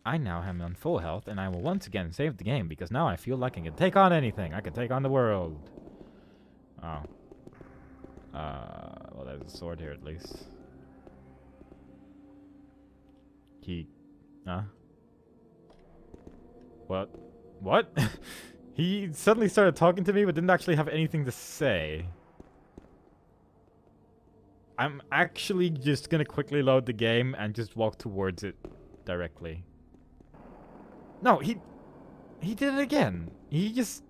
I now am on full health, and I will once again save the game, because now I feel like I can take on anything. I can take on the world. Oh. Well, there's a sword here at least. Huh? What? What? He suddenly started talking to me, but didn't actually have anything to say. I'm actually just gonna quickly load the game and just walk towards it directly. No, he did it again. He just...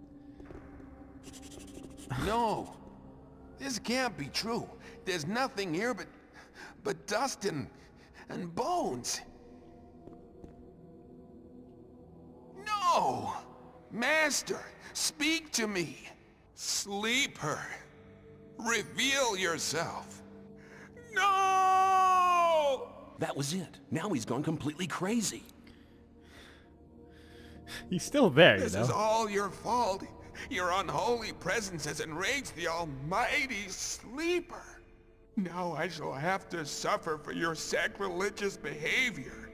No, this can't be true. There's nothing here but dust and bones. No! Master, speak to me. Sleeper, reveal yourself. No! That was it. Now he's gone completely crazy. He's still there, This is all your fault. Your unholy presence has enraged the almighty Sleeper. Now I shall have to suffer for your sacrilegious behavior.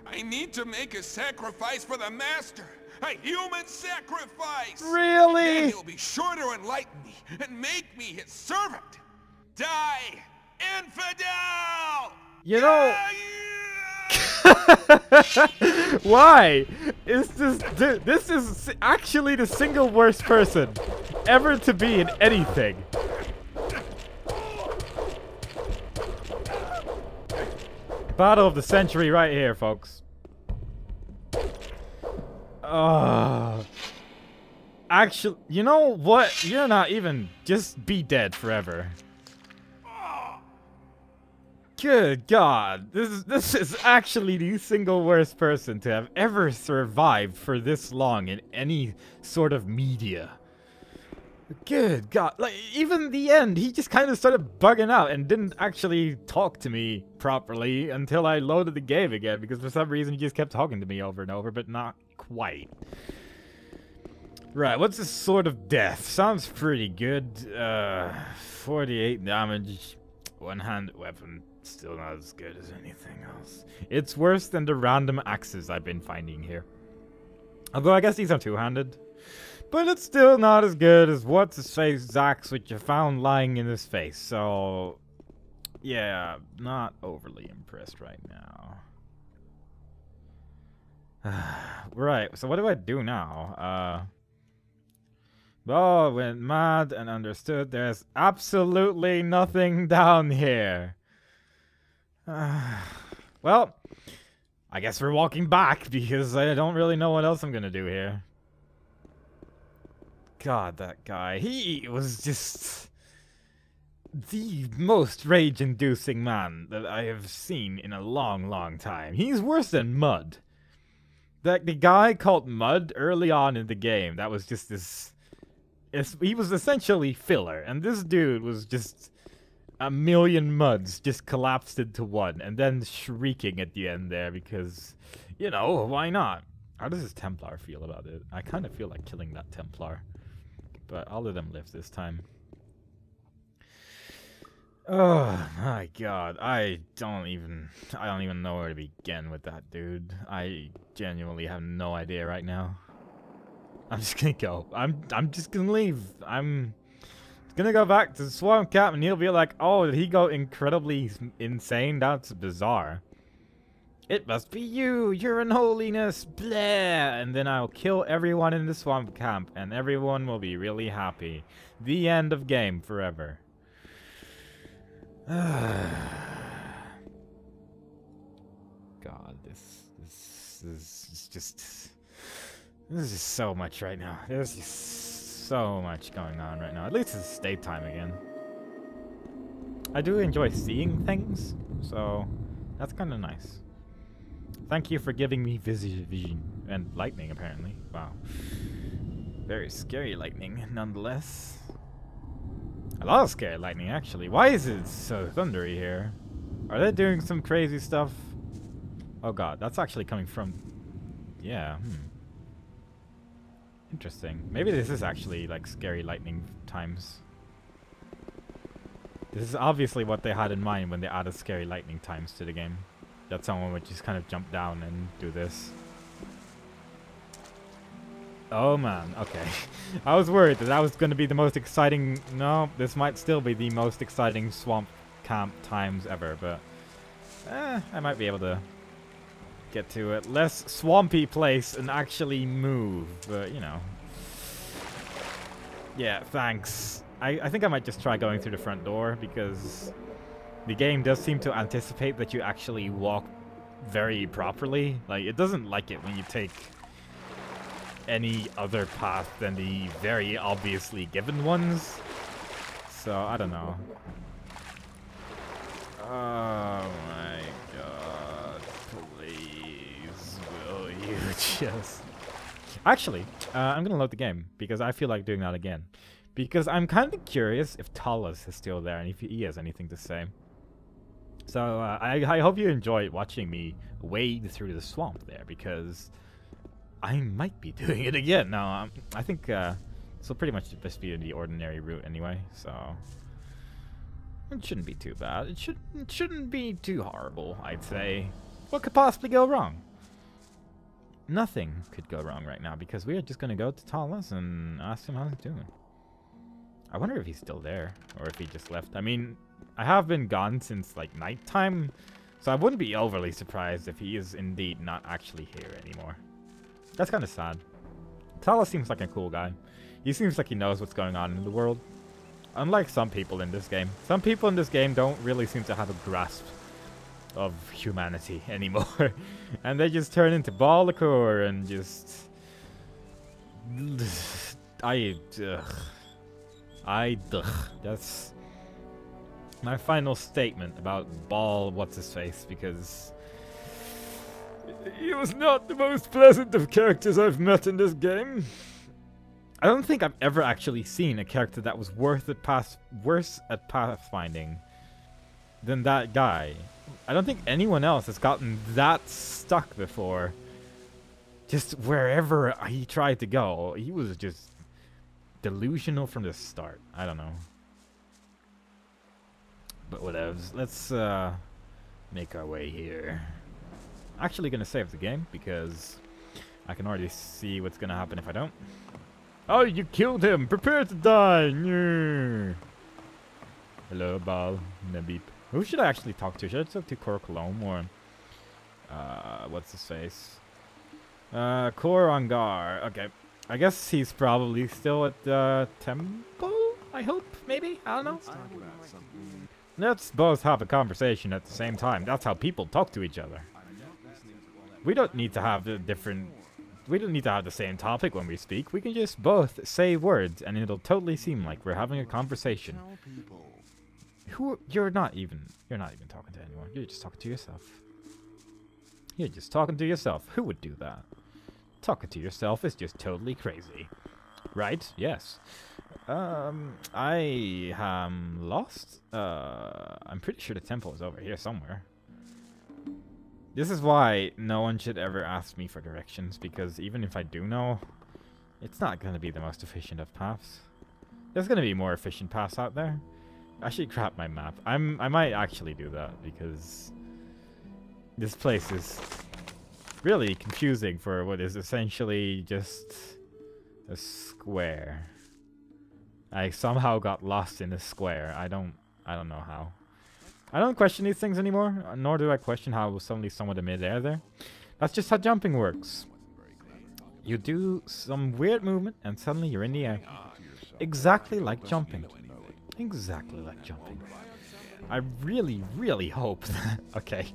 I need to make a sacrifice for the Master. A human sacrifice! Really? Then he'll be sure to enlighten me and make me his servant. Die, infidel! You know... Why? Is this is actually the single worst person ever to be in anything. Battle of the century right here, folks. Actually, you know what? You're not even... Just be dead forever. Good God, this is actually the single worst person to have ever survived for this long in any sort of media. Good God, like even the end, he just kind of started bugging out and didn't actually talk to me properly until I loaded the game again, because for some reason he just kept talking to me over and over, but not quite. Right, what's this Sword of Death? Sounds pretty good. 48 damage, one-handed weapon. Still not as good as anything else. It's worse than the random axes I've been finding here. Although I guess these are two-handed. But it's still not as good as what's-his-face axe, which I found lying in his face. So, yeah, not overly impressed right now. Right, so what do I do now? Bo went mad and understood there's absolutely nothing down here. Well, I guess we're walking back because I don't really know what else I'm gonna do here. God, that guy. He was just the most rage-inducing man that I have seen in a long, long time. He's worse than Mud. The guy called Mud early on in the game, that was just this... He was essentially filler, and this dude was just... A million Muds just collapsed into one, and then shrieking at the end there because, you know, why not? How does this Templar feel about it? I kind of feel like killing that Templar, but I'll let him live this time. Oh my God, I don't even know where to begin with that dude. I genuinely have no idea right now. I'm just gonna go. I'm just gonna leave. I'm gonna go back to the swamp camp and he'll be like, oh, did he go incredibly insane? That's bizarre. It must be you, your unholiness, blah. And then I'll kill everyone in the swamp camp and everyone will be really happy. The end of game forever. God, this is just so much right now. There's just so much going on right now. At least it's daytime again. I do enjoy seeing things, so that's kind of nice. Thank you for giving me vision and lightning, apparently. Wow. Very scary lightning, nonetheless. A lot of scary lightning, actually. Why is it so thundery here? Are they doing some crazy stuff? Oh God, that's actually coming from... Yeah, Interesting. Maybe this is actually like scary lightning times. This is obviously what they had in mind when they added scary lightning times to the game. that someone would just kind of jump down and do this. Oh man, okay. I was worried that was going to be the most exciting... No, this might still be the most exciting swamp camp times ever, but... I might be able to get to it. Less swampy place and actually move, but, you know. Yeah, thanks. I think I might just try going through the front door, because the game does seem to anticipate that you actually walk very properly. Like, it doesn't like it when you take any other path than the very obviously given ones. So, I don't know. Oh my god. Please, will you just... Actually, I'm gonna load the game, because I feel like doing that again. Because I'm kind of curious if Talus is still there, and if he has anything to say. So, I hope you enjoyed watching me wade through the swamp there, because I might be doing it again. Now, I think this will pretty much just be the ordinary route anyway, so it shouldn't be too bad. It shouldn't be too horrible, I'd say. What could possibly go wrong? Nothing could go wrong right now, because we are just going to go to Talus and ask him how he's doing. I wonder if he's still there, or if he just left. I mean, I have been gone since, like, nighttime, so I wouldn't be overly surprised if he is indeed not actually here anymore. That's kind of sad. Talus seems like a cool guy. He seems like he knows what's going on in the world. Unlike some people in this game. Some people in this game don't really seem to have a grasp of humanity anymore. And they just turn into ball liquor and just... That's my final statement about Ball what's-his-face, because he was not the most pleasant of characters I've met in this game. I don't think I've ever actually seen a character that was worse at pathfinding than that guy. I don't think anyone else has gotten that stuck before. Just wherever he tried to go, he was just delusional from the start. I don't know. But whatevs. Let's make our way here. Actually gonna save the game, because I can already see what's gonna happen if I don't. Oh, you killed him! Prepare to die! Yeah. Hello, Bal. Nabib. Who should I actually talk to? Should I talk to Korkolom or... what's his face? Korangar. Okay. I guess he's probably still at the temple? I hope? Maybe? I don't know. Let's both have a conversation at the same time. That's how people talk to each other. We don't need to have we don't need to have the same topic when we speak. We can just both say words and it'll totally seem like we're having a conversation. You're not even talking to anyone. You're just talking to yourself. You're just talking to yourself. Who would do that? Talking to yourself is just totally crazy. Right? Yes. I am lost. I'm pretty sure the temple is over here somewhere. This is why no one should ever ask me for directions, because even if I do know, it's not going to be the most efficient of paths. There's going to be more efficient paths out there. I should crap my map. I might actually do that, because this place is really confusing for what is essentially just a square. I somehow got lost in a square. I don't know how. I don't question these things anymore, nor do I question how suddenly someone in midair there. That's just how jumping works. You do some weird movement and suddenly you're in the air. Exactly like jumping. Exactly like jumping. I really, really hope that... Okay.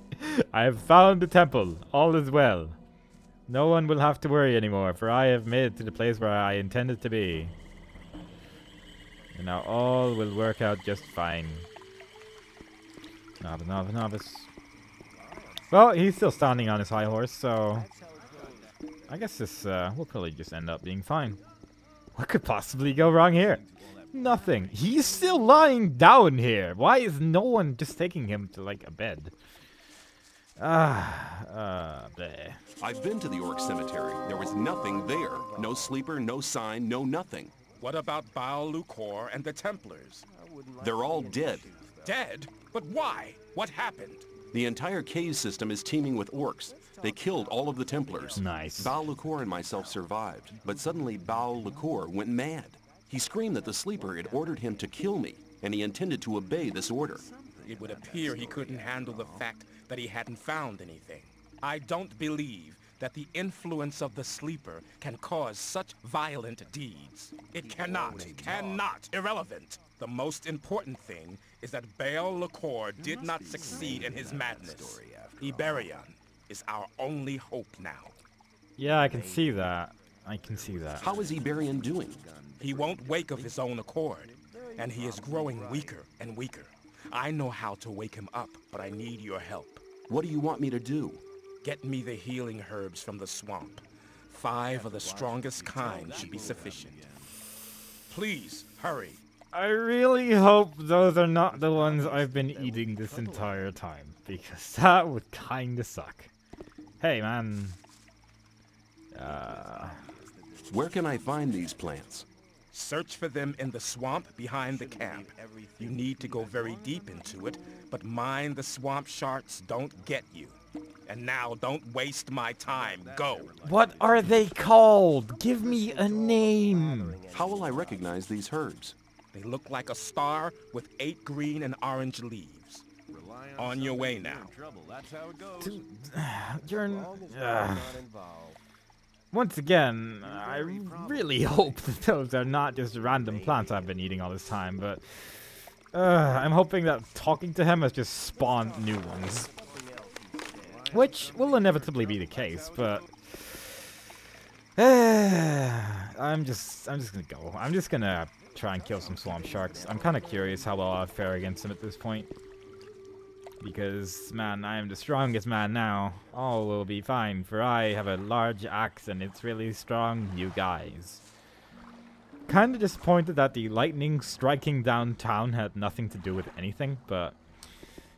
I have found the temple. All is well. No one will have to worry anymore, for I have made it to the place where I intended to be. And now all will work out just fine. Novice. Well, he's still standing on his high horse, so... I guess this will probably just end up being fine. What could possibly go wrong here? Nothing. He's still lying down here. Why is no one just taking him to, like, a bed? Bleh. I've been to the Orc Cemetery. There was nothing there. No sleeper, no sign, no nothing. What about Baal and the Templars? They're all dead. Dead? But why? What happened? The entire cave system is teeming with orcs. They killed all of the Templars. Nice. Baal Liquor and myself survived, but suddenly Baal Liquor went mad. He screamed that the sleeper had ordered him to kill me, and he intended to obey this order. It would appear he couldn't handle the fact that he hadn't found anything. I don't believe that the influence of the sleeper can cause such violent deeds. It cannot, irrelevant. The most important thing is that Baal Liquor did not succeed in his madness. Iberion is our only hope now. Yeah, I can see that. I can see that. How is Iberion doing? He won't wake of his own accord, and he is growing weaker and weaker. I know how to wake him up, but I need your help. What do you want me to do? Get me the healing herbs from the swamp. 5 of the strongest kind should be sufficient. Please, hurry. I really hope those are not the ones I've been eating this entire time, because that would kinda suck. Hey, man. Where can I find these plants? Search for them in the swamp behind the camp. You need to go very deep into it, but mind the swamp sharks don't get you. And now, don't waste my time. Go. What are they called? Give me a name. How will I recognize these herbs? They look like a star with 8 green and orange leaves. On your way now. You're... Once again, I really hope that those are not just random plants I've been eating all this time, but... I'm hoping that talking to him has just spawned new ones. Which will inevitably be the case, but... I'm just gonna go. I'm just gonna try and kill some swamp sharks. I'm kind of curious how well I'll fare against them at this point. Because, man, I am the strongest man now. All will be fine, for I have a large axe and it's really strong, you guys. Kinda disappointed that the lightning striking downtown had nothing to do with anything, but...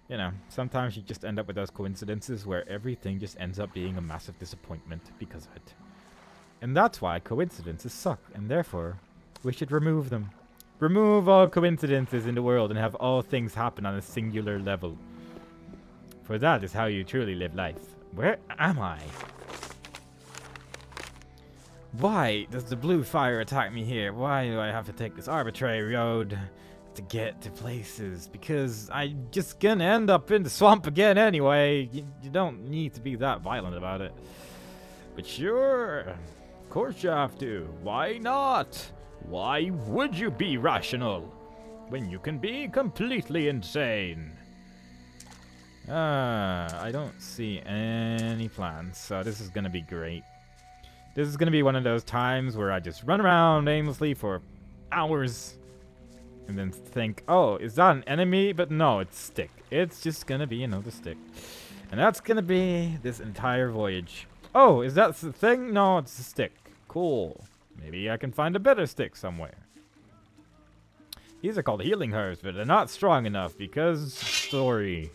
You know, sometimes you just end up with those coincidences where everything just ends up being a massive disappointment because of it. And that's why coincidences suck, and therefore, we should remove them. Remove all coincidences in the world and have all things happen on a singular level. For that is how you truly live life. Where am I? Why does the blue fire attack me here? Why do I have to take this arbitrary road to get to places? Because I'm just gonna end up in the swamp again anyway. You don't need to be that violent about it. But sure, of course you have to. Why not? Why would you be rational when you can be completely insane? I don't see any plans, so this is gonna be great. This is gonna be one of those times where I just run around aimlessly for hours and then think, oh, is that an enemy? But no, it's stick. It's just gonna be another stick. And that's gonna be this entire voyage. Oh, is that the thing? No, it's a stick. Cool. Maybe I can find a better stick somewhere. These are called healing herbs, but they're not strong enough because story.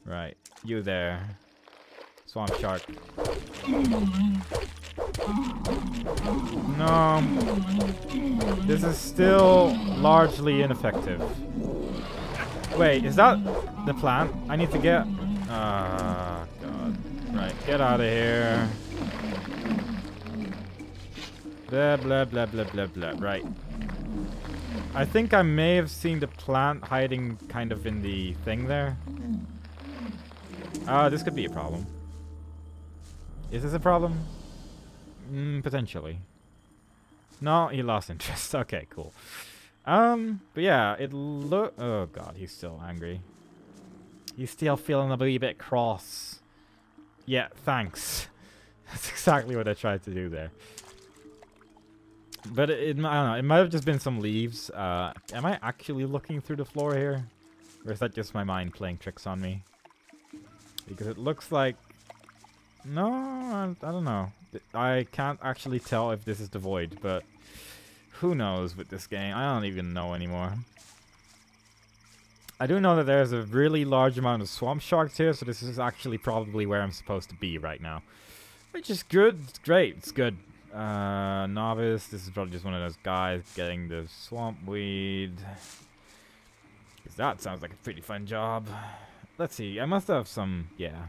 Right, you there. Swamp shark. No. This is still largely ineffective. Wait, is that the plant? I need to get... Ah, God. Right, get out of here. Blah, blah, blah, blah, blah, blah. Right. I think I may have seen the plant hiding kind of in the thing there. This could be a problem. Is this a problem? Potentially. No, he lost interest. Okay, cool. But yeah, it look... Oh god, he's still angry. He's still feeling a wee bit cross. Yeah, thanks. That's exactly what I tried to do there. But I don't know, it might have just been some leaves. Am I actually looking through the floor here? Or is that just my mind playing tricks on me? Because it looks like... No, I don't know. I can't actually tell if this is the void, but... Who knows with this game? I don't even know anymore. I do know that there's a really large amount of swamp sharks here, so this is actually probably where I'm supposed to be right now. Which is good. It's great. It's good. Novice. This is probably just one of those guys getting the swamp weed. Because that sounds like a pretty fun job. let's see. I must have some, yeah.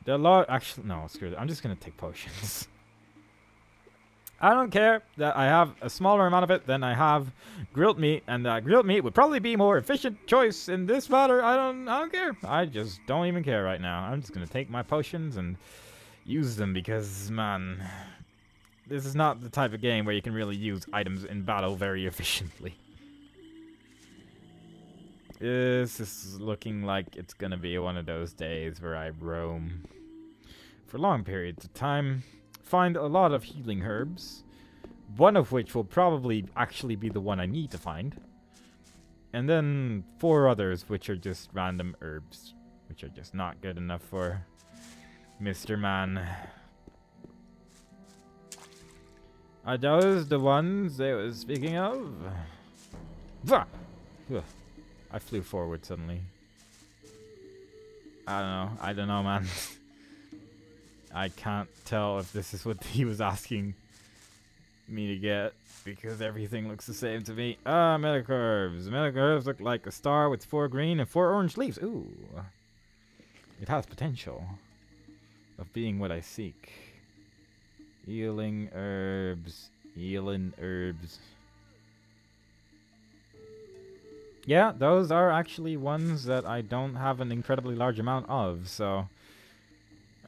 There are a lot, actually, no, screw it. I'm just gonna take potions. I don't care that I have a smaller amount of it than I have grilled meat, and that grilled meat would probably be a more efficient choice in this matter. I don't care. I just don't even care right now. I'm just gonna take my potions and use them because, man, this is not the type of game where you can really use items in battle very efficiently. This is looking like it's gonna be one of those days where I roam for long periods of time. Find a lot of healing herbs, one of which will probably actually be the one I need to find. And then 4 others which are just random herbs, which are just not good enough for Mr. Man. Are those the ones they was speaking of? I flew forward suddenly. I don't know, man. I can't tell if this is what he was asking me to get, because everything looks the same to me. Ah, medic herbs. Medic herbs look like a star with 4 green and 4 orange leaves. Ooh. It has potential of being what I seek. Healing herbs. Healing herbs. Yeah, those are actually ones that I don't have an incredibly large amount of, so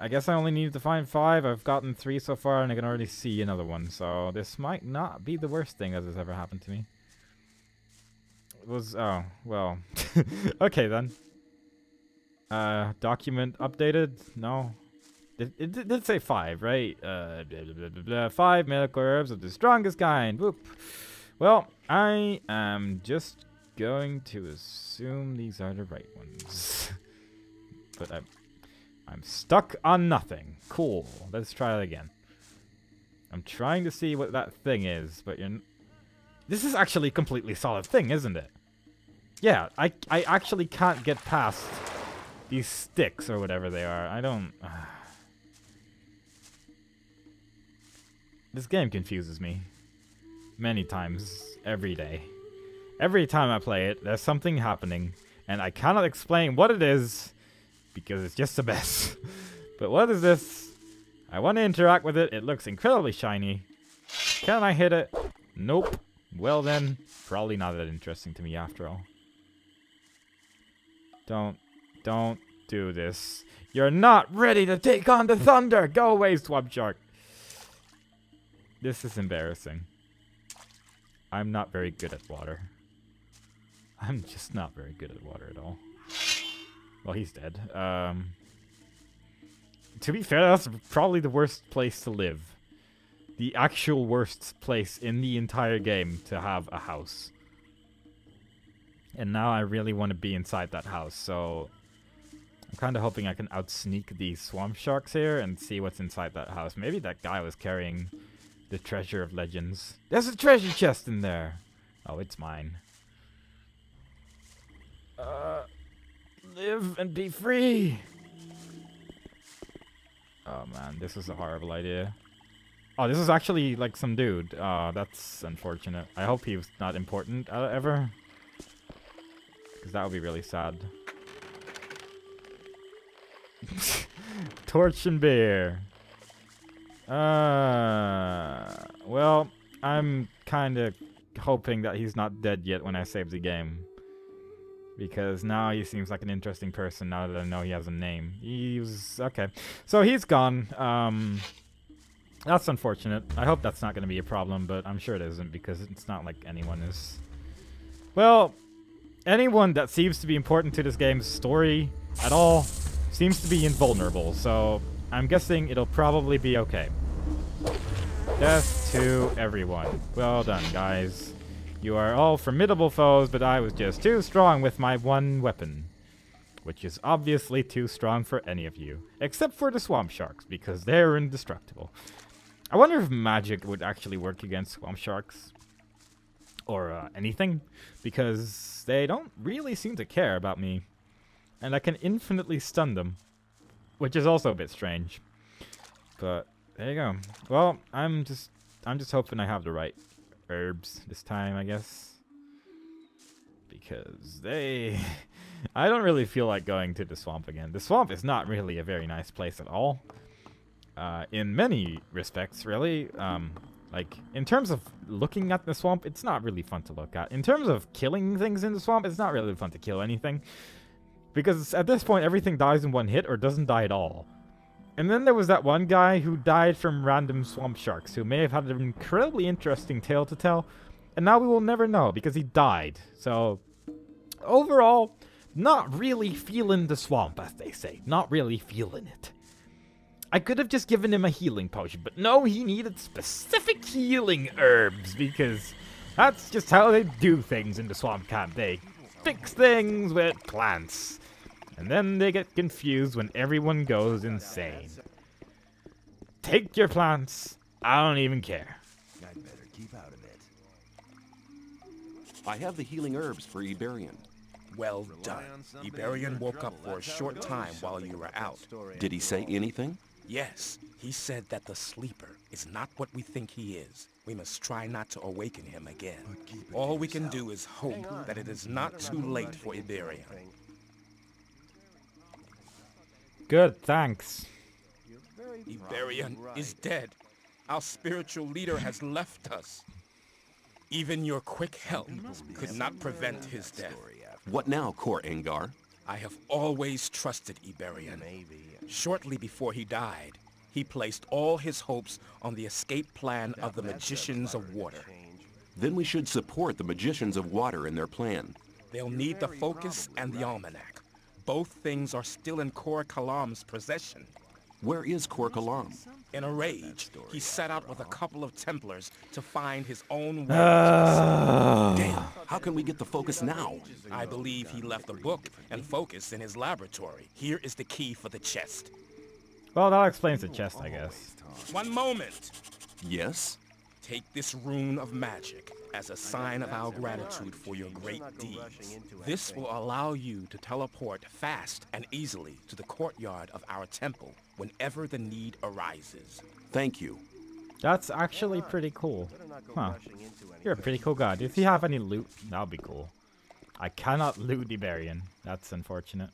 I guess I only need to find 5. I've gotten 3 so far, and I can already see another one. So this might not be the worst thing that has ever happened to me. It was, oh, well. Okay, then. Document updated? No. It did say 5, right? Blah, blah, blah, blah. 5 medical herbs of the strongest kind. Whoop. Well, I am just going to assume these are the right ones. But I'm stuck on nothing. Cool. Let's try it again. I'm trying to see what that thing is, but this is actually a completely solid thing, isn't it? Yeah, I actually can't get past these sticks or whatever they are. I don't... This game confuses me. Many times. Every day. Every time I play it, there's something happening, and I cannot explain what it is, because it's just a mess. But what is this? I want to interact with it. It looks incredibly shiny. Can I hit it? Nope. Well then, probably not that interesting to me after all. Don't do this. You're not ready to take on the thunder! Go away, Swamp Shark! This is embarrassing. I'm not very good at water. I'm just not very good at water at all. Well, he's dead. To be fair, that's probably the worst place to live. The actual worst place in the entire game to have a house. And now I really want to be inside that house, so I'm kind of hoping I can outsneak these swamp sharks here and see what's inside that house. Maybe that guy was carrying the treasure of legends. There's a treasure chest in there! Oh, it's mine. Live and be free! Oh man, this is a horrible idea. Oh, this is actually like some dude. Oh, that's unfortunate. I hope he was not important ever. Because that would be really sad. Torch and beer. Well, I'm kind of hoping that he's not dead yet when I save the game. Because now he seems like an interesting person now that I know he has a name. He was... okay. So he's gone. That's unfortunate. I hope that's not going to be a problem, but I'm sure it isn't because it's not like anyone is... Well, anyone that seems to be important to this game's story at all seems to be invulnerable, so I'm guessing it'll probably be okay. Death to everyone. Well done, guys. You are all formidable foes, but I was just too strong with my one weapon. Which is obviously too strong for any of you. Except for the swamp sharks, because they're indestructible. I wonder if magic would actually work against swamp sharks. Or anything. Because they don't really seem to care about me. And I can infinitely stun them. Which is also a bit strange. But there you go. Well, I'm just hoping I have the right herbs this time, I guess. Because they I don't really feel like going to the swamp again. The swamp is not really a very nice place at all. In many respects, really. Like, in terms of looking at the swamp, it's not really fun to look at. In terms of killing things in the swamp, it's not really fun to kill anything. Because at this point, everything dies in one hit or doesn't die at all. And then there was that one guy who died from random swamp sharks, who may have had an incredibly interesting tale to tell. And now we will never know, because he died. So, overall, not really feeling the swamp, as they say. Not really feeling it. I could have just given him a healing potion, but no, he needed specific healing herbs, because that's just how they do things in the swamp camp. They fix things with plants. And then they get confused when everyone goes insane. Take your plants. I don't even care. I'd better keep out of it. I have the healing herbs for Iberian. Well done. Iberian woke up for a short time while you were out. Did he say anything? Yes, he said that the sleeper is not what we think he is. We must try not to awaken him again. All we can do is hope that it is not too late for Iberian. Good, thanks. Iberian is dead. Our spiritual leader has left us. Even your quick help could not prevent his death. What now, Kor Engar? I have always trusted Iberian. Shortly before he died, he placed all his hopes on the escape plan of the Magicians of Water. Then we should support the Magicians of Water in their plan. They'll need the focus and the almanac. Both things are still in Kor Kalam's possession. Where is Kor Kalam? In a rage, he set out with a couple of Templars to find his own way. Damn, how can we get the focus now? I believe he left a book and focus in his laboratory. Here is the key for the chest. Well, that explains the chest, I guess. One moment. Yes? Take this rune of magic as a sign of our gratitude for your great deeds. This will allow you to teleport fast and easily to the courtyard of our temple whenever the need arises. Thank you. That's actually pretty cool. Huh. You're a pretty cool guy. If you have any loot, that would be cool. I cannot loot Iberian. That's unfortunate.